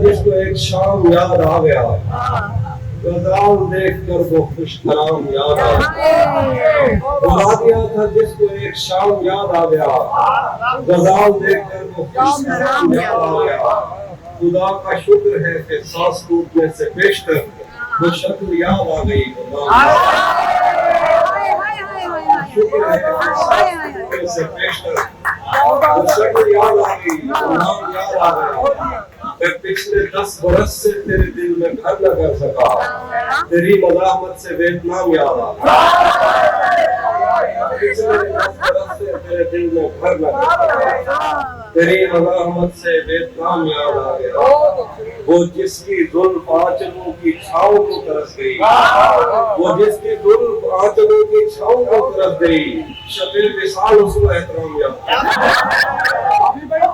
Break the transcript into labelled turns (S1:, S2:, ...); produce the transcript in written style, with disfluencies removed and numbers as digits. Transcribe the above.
S1: جس کو ایک شام یاد آ گیا، غزال دیکھ کر وہ خوش کرام یاد آ گیا۔ بلا دیا تھا جس کو ایک شام یاد آ گیا، غزال دیکھ کر وہ خوش کرام یاد آ گیا۔ خدا کا شکر ہے کہ سانس ٹوٹنے سے بیشتر وہ شکل یاد آ گئی۔ شکر ہے کہ سانس ٹوٹنے سے بیشتر وہ شکل یاد آ گئی، نام یاد آ گیا۔ میں پچھلے 10 برس سے تیرے دل میں گھر نہ کر سکا، تیری مزاحمت سے ویتنام یاد آ گیا۔ پچھلے 10 برس سے تیرے دل میں گھر نہ کر سکا، تیری مزاحمت سے ویتنام یاد آ گیا۔ وہ جس کی زلف آنچلوں کی چھاؤں کو ترس گئی، وہ جس کی زلف آنچلوں کی چھاؤں کو ترس گئی، شبِ وصال اس کو احترام یاد آ گیا۔